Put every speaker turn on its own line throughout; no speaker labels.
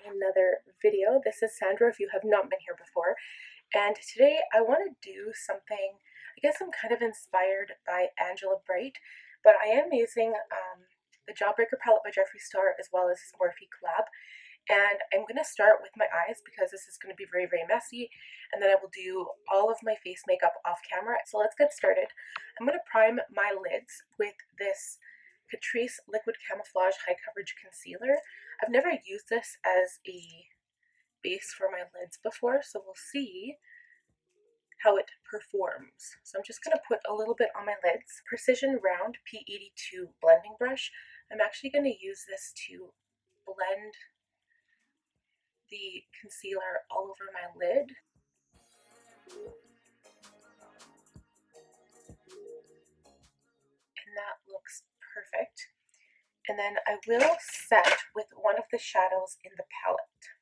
another video. This is Sandra if you have not been here before, and today I want to do something, I guess I'm kind of inspired by Angela Bright, but I am using the Jawbreaker palette by Jeffree as well as his Morphe collab, and I'm going to start with my eyes because this is going to be very, very messy, and then I will do all of my face makeup off camera. So let's get started. I'm going to prime my lids with this Catrice Liquid Camouflage High Coverage Concealer. I've never used this as a base for my lids before, so we'll see how it performs. So I'm just going to put a little bit on my lids. Precision Round P82 blending brush. I'm actually going to use this to blend the concealer all over my lid. And that looks perfect. And then I will set with one of the shadows in the palette.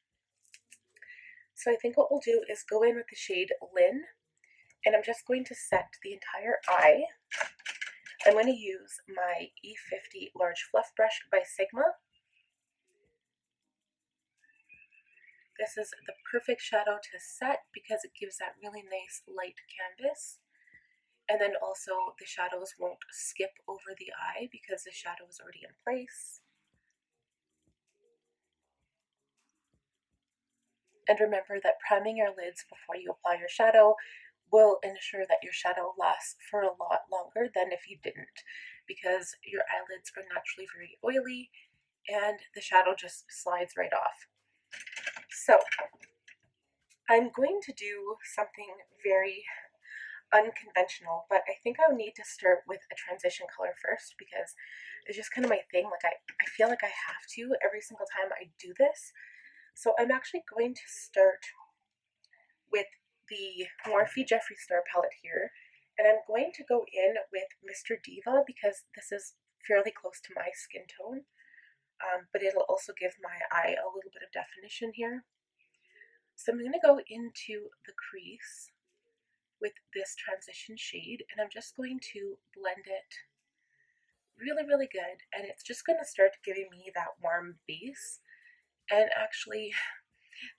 So I think what we'll do is go in with the shade Lynn, and I'm just going to set the entire eye. I'm going to use my E50 Large Fluff Brush by Sigma. This is the perfect shadow to set because it gives that really nice light canvas. And then also the shadows won't skip over the eye because the shadow is already in place. And remember that priming your lids before you apply your shadow will ensure that your shadow lasts for a lot longer than if you didn't, because your eyelids are naturally very oily and the shadow just slides right off. So I'm going to do something very unconventional, but I think I'll need to start with a transition color first because it's just kind of my thing. Like I feel like I have to every single time I do this. So I'm actually going to start with the Morphe Jeffree Star palette here, and I'm going to go in with Mr. Diva because this is fairly close to my skin tone, but it'll also give my eye a little bit of definition here. So I'm going to go into the crease with this transition shade, and I'm just going to blend it really, really good, and it's just going to start giving me that warm base. And actually,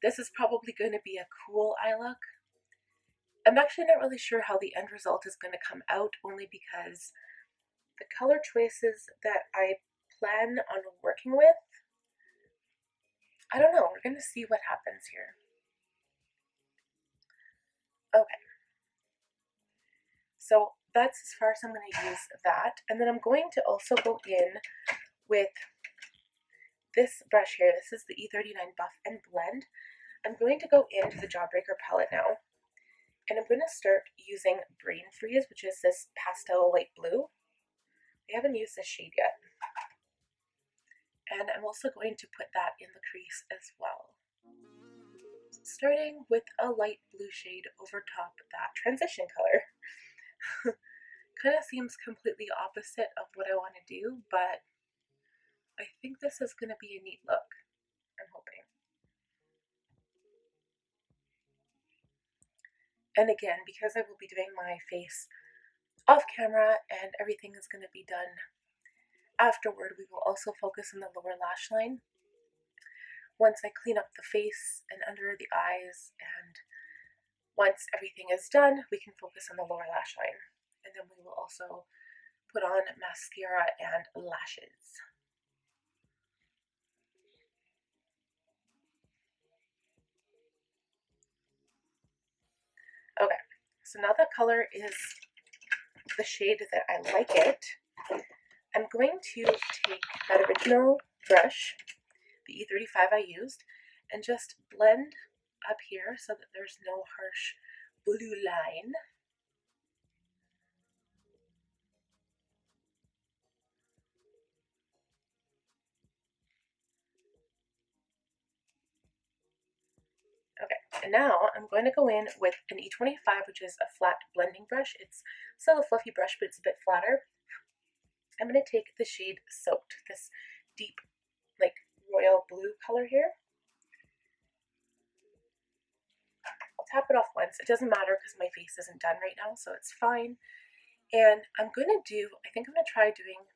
this is probably going to be a cool eye look. I'm actually not really sure how the end result is going to come out, only because the color choices that I plan on working with, I don't know, we're going to see what happens here. Okay. So that's as far as I'm going to use that. And then I'm going to also go in with this brush here. This is the E39 Buff and Blend. I'm going to go into the Jawbreaker palette now. And I'm going to start using Brain Freeze, which is this pastel light blue. I haven't used this shade yet. And I'm also going to put that in the crease as well. Starting with a light blue shade over top of that transition color. Kind of seems completely opposite of what I want to do, but I think this is going to be a neat look. I'm hoping. And again, because I will be doing my face off camera and everything is going to be done afterward, we will also focus on the lower lash line. Once I clean up the face and under the eyes, and once everything is done, we can focus on the lower lash line. And then we will also put on mascara and lashes. Okay, so now the color is the shade that I like it. I'm going to take that original brush, the E35 I used, and just blend up here so that there's no harsh blue line. Okay, and now I'm going to go in with an E25, which is a flat blending brush. It's still a fluffy brush, but it's a bit flatter. I'm going to take the shade Soaked, this deep, like, royal blue color here. I'll tap it off once. It doesn't matter because my face isn't done right now, so it's fine. And I'm going to do, I think I'm going to try doing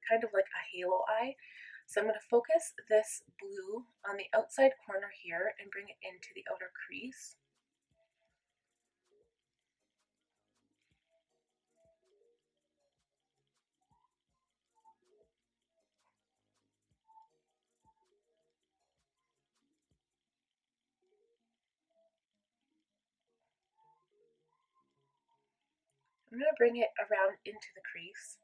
kind of like a halo eye. So I'm going to focus this blue on the outside corner here and bring it into the outer crease. I'm going to bring it around into the crease,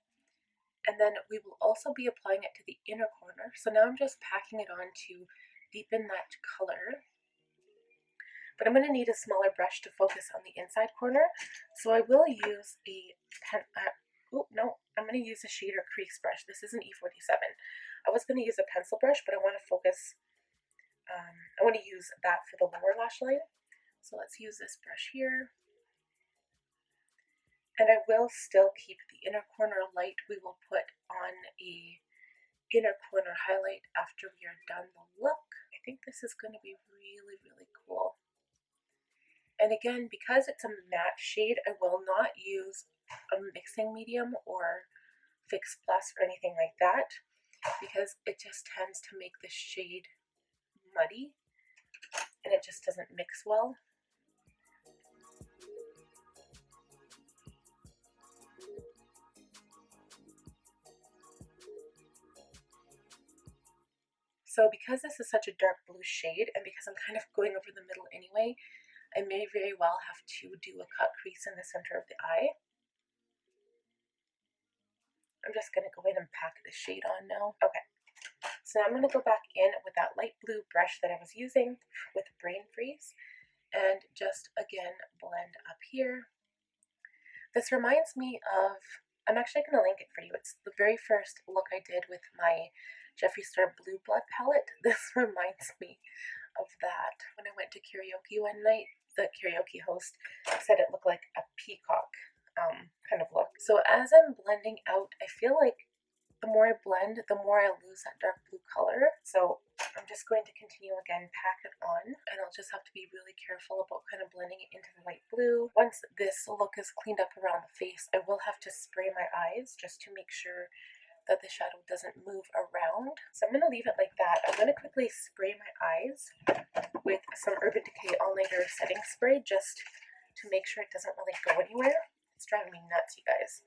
and then we will also be applying it to the inner corner. So now I'm just packing it on to deepen that color. But I'm going to need a smaller brush to focus on the inside corner. So I will use a I'm going to use a shader crease brush. This is an E47. I was going to use a pencil brush, but I want to focus, I want to use that for the lower lash line. So let's use this brush here. And I will still keep the inner corner light. We will put on a inner corner highlight after we are done the look. I think this is going to be really, really cool. And again, because it's a matte shade, I will not use a mixing medium or Fix Plus or anything like that, because it just tends to make the shade muddy and it just doesn't mix well. So because this is such a dark blue shade, and because I'm kind of going over the middle anyway, I may very well have to do a cut crease in the center of the eye. I'm just going to go in and pack the shade on now. Okay, so now I'm going to go back in with that light blue brush that I was using with Brain Freeze, and just again blend up here. This reminds me of, I'm actually going to link it for you. It's the very first look I did with my Jeffree Star Blue Blood palette. This reminds me of that. When I went to karaoke one night, the karaoke host said it looked like a peacock kind of look. So as I'm blending out, I feel like the more I blend, the more I lose that dark blue color. So I'm just going to continue again, pack it on, and I'll just have to be really careful about kind of blending it into the light blue. Once this look is cleaned up around the face, I will have to spray my eyes just to make sure that the shadow doesn't move around. So I'm going to leave it like that. I'm going to quickly spray my eyes with some Urban Decay All Nighter setting spray just to make sure it doesn't really go anywhere. It's driving me nuts, you guys.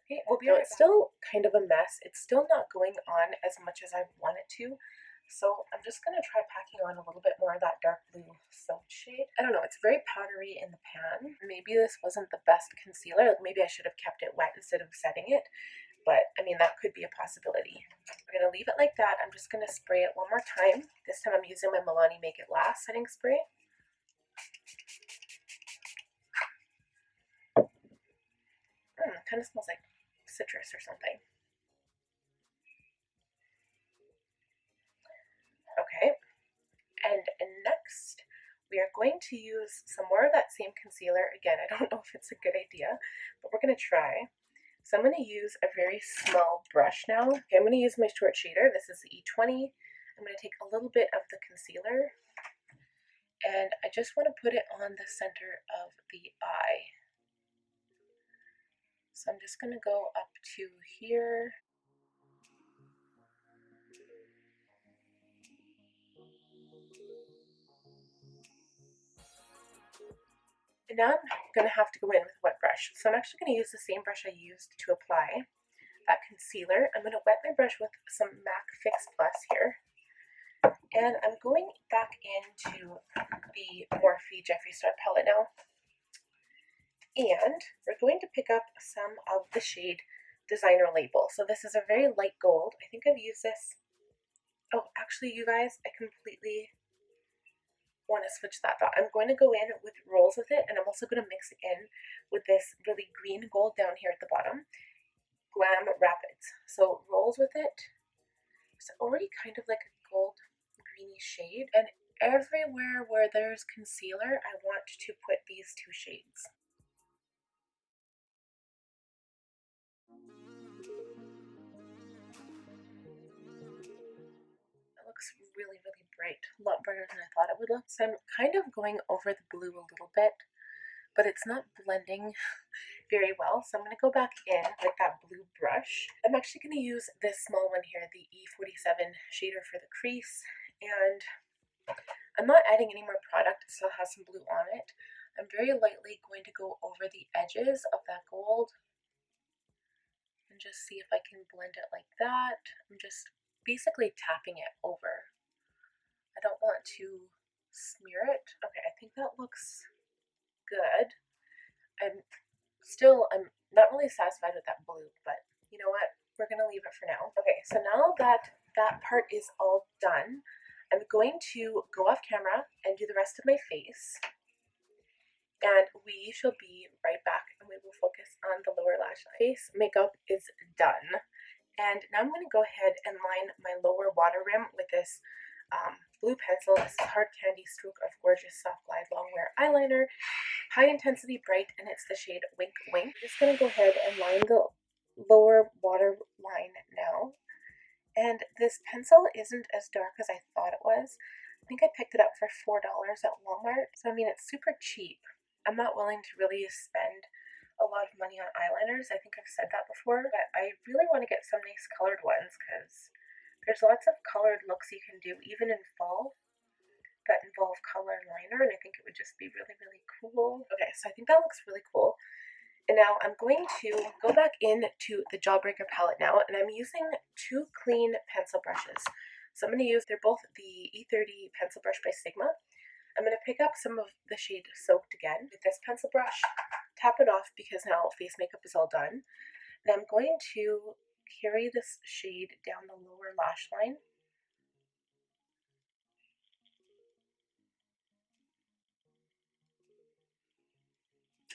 Okay, we'll be right back. It's still kind of a mess. It's still not going on as much as I want it to. So I'm just going to try packing on a little bit more of that dark blue soap shade. I don't know, it's very powdery in the pan. Maybe this wasn't the best concealer. Maybe I should have kept it wet instead of setting it. But, I mean, that could be a possibility. We're going to leave it like that. I'm just going to spray it one more time. This time I'm using my Milani Make It Last setting spray. It kind of smells like citrus or something. Okay, and next we are going to use some more of that same concealer. Again, I don't know if it's a good idea, but we're going to try. So I'm going to use a very small brush now. Okay, I'm going to use my short shader. This is the E20. I'm going to take a little bit of the concealer, and I just want to put it on the center of the eye. So I'm just going to go up to here. And now I'm going to have to go in with a wet brush. So I'm actually going to use the same brush I used to apply that concealer. I'm going to wet my brush with some MAC Fix Plus here. And I'm going back into the Morphe Jeffree Star palette now. And we're going to pick up some of the shade Designer Label. So this is a very light gold. I think I've used this. Oh, actually, you guys, I completely want to switch that thought. I'm going to go in with rolls with it, and I'm also going to mix it in with this really green gold down here at the bottom, Glam Rapids. So rolls with it. It's already kind of like a gold greeny shade, and everywhere where there's concealer, I want to put these two shades. Really, really bright, a lot brighter than I thought it would look. So I'm kind of going over the blue a little bit but it's not blending very well. So I'm going to go back in with that blue brush. I'm actually going to use this small one here, the E47 shader for the crease. And I'm not adding any more product. It still has some blue on it. I'm very lightly going to go over the edges of that gold and just see if I can blend it like that. I'm just basically tapping it over. I don't want to smear it. Okay, I think that looks good. I'm not really satisfied with that blue, but you know what? We're gonna leave it for now. Okay, so now that that part is all done, I'm going to go off camera and do the rest of my face. And we shall be right back, and we will focus on the lower lash line. Face makeup is done. And now I'm going to go ahead and line my lower water rim with this blue pencil. This is Hard Candy Stroke of Gorgeous Soft Glide Longwear Eyeliner. High Intensity Bright, and it's the shade Wink Wink. I'm just going to go ahead and line the lower water line now. And this pencil isn't as dark as I thought it was. I think I picked it up for $4 at Walmart. So I mean, it's super cheap. I'm not willing to really spend a lot of money on eyeliners. I think I've said that before, but I really want to get some nice colored ones because there's lots of colored looks you can do even in fall that involve color liner, and I think it would just be really, really cool. Okay, so I think that looks really cool. And now I'm going to go back into the Jawbreaker palette now, and I'm using two clean pencil brushes. So I'm going to use, they're both the E30 pencil brush by Sigma. I'm going to pick up some of the shade Soaked again with this pencil brush, tap it off because now face makeup is all done. And I'm going to carry this shade down the lower lash line.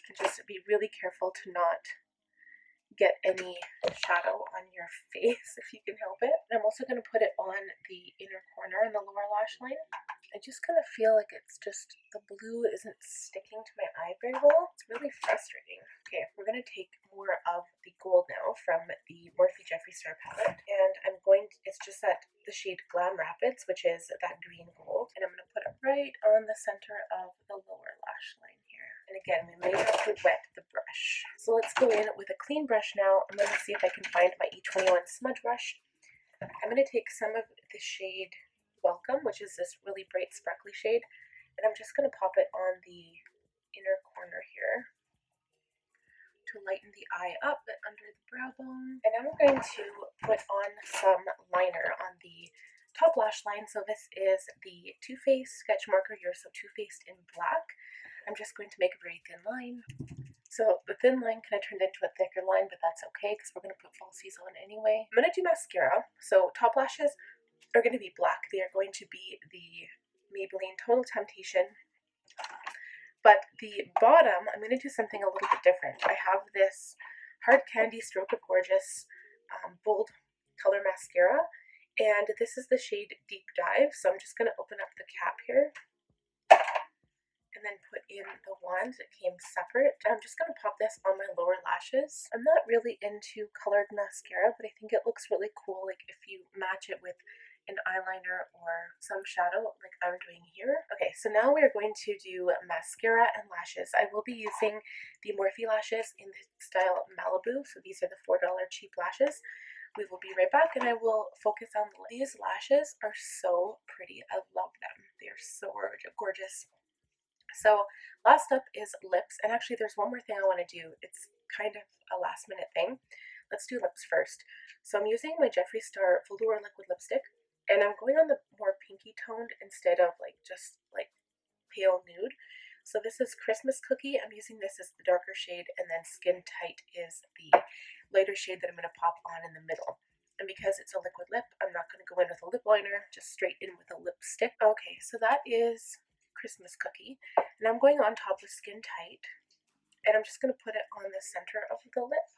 And just be really careful to not get any shadow on your face if you can help it. And I'm also going to put it on the inner corner in the lower lash line. I just kind of feel like it's just, the blue isn't sticking to my eye very well. It's really frustrating. Okay, we're going to take more of the gold now from the Morphe Jeffree Star palette. And I'm going to, it's just that the shade Glam Rapids, which is that green gold. And I'm going to put it right on the center of the lower lash line here. And again, we may have to wet the brush. So let's go in with a clean brush now. I'm going to see if I can find my E21 smudge brush. I'm going to take some of the shade Welcome, which is this really bright sparkly shade, and I'm just going to pop it on the inner corner here to lighten the eye up under the brow bone. And I'm going to put on some liner on the top lash line. So this is the Too Faced Sketch Marker. You're So Too Faced in black. I'm just going to make a very thin line. So the thin line kind of turned into a thicker line, but that's okay because we're going to put falsies on anyway. I'm going to do mascara. So top lashes are going to be black. They are going to be the Maybelline Total Temptation. But the bottom, I'm going to do something a little bit different. I have this Hard Candy Stroke of Gorgeous Bold Color Mascara, and this is the shade Deep Dive. So I'm just going to open up the cap here and then put in the wand that came separate. I'm just going to pop this on my lower lashes. I'm not really into colored mascara, but I think it looks really cool, like if you match it with an eyeliner or some shadow like I'm doing here. Okay, so now we're going to do mascara and lashes. I will be using the Morphe lashes in the style Malibu. So these are the $4 cheap lashes. We will be right back, and I will focus on these lashes. Are so pretty. I love them. They are so gorgeous. So last up is lips, and actually there's one more thing I want to do. It's kind of a last minute thing. Let's do lips first. So I'm using my Jeffree Star Velour Liquid Lipstick, and I'm going on the more pinky toned instead of like just like pale nude. So this is Christmas Cookie. I'm using this as the darker shade, and then Skin Tight is the lighter shade that I'm going to pop on in the middle. And because it's a liquid lip, I'm not going to go in with a lip liner, just straight in with a lipstick. Okay, so that is Christmas Cookie. And I'm going on top with Skin Tight, and I'm just going to put it on the center of the lip.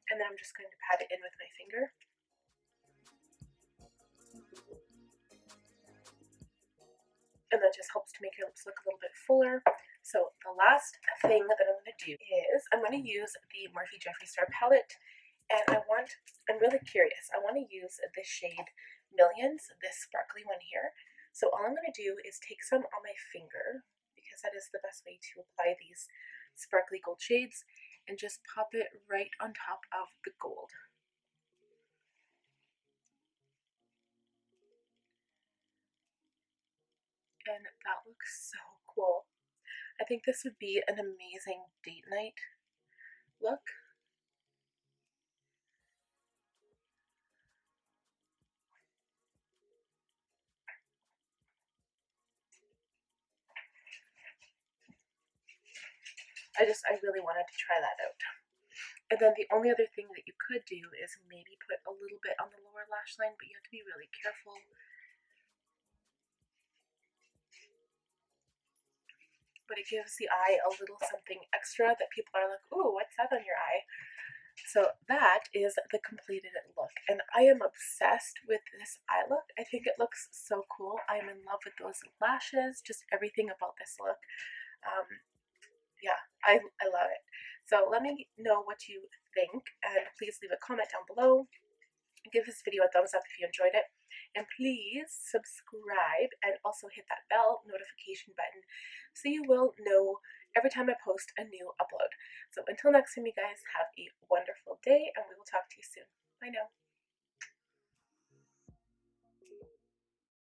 And then I'm just going to pat it in with my finger. And that just helps to make your lips look a little bit fuller. So the last thing that I'm going to do is I'm going to use the Morphe Jeffree Star palette And I'm really curious. I want to use this shade Millions, this sparkly one here. So all I'm going to do is take some on my finger, because that is the best way to apply these sparkly gold shades, and just pop it right on top of the gold. And that looks so cool. I think this would be an amazing date night look. I really wanted to try that out. And then the only other thing that you could do is maybe put a little bit on the lower lash line, but you have to be really careful. But it gives the eye a little something extra that people are like, ooh, what's that on your eye? So that is the completed look. And I am obsessed with this eye look. I think it looks so cool. I'm in love with those lashes, just everything about this look. Yeah, I love it. So let me know what you think, and please leave a comment down below. Give this video a thumbs up if you enjoyed it, and please subscribe and also hit that bell notification button so you will know every time I post a new upload. So until next time, you guys, have a wonderful day, and we will talk to you soon. Bye now.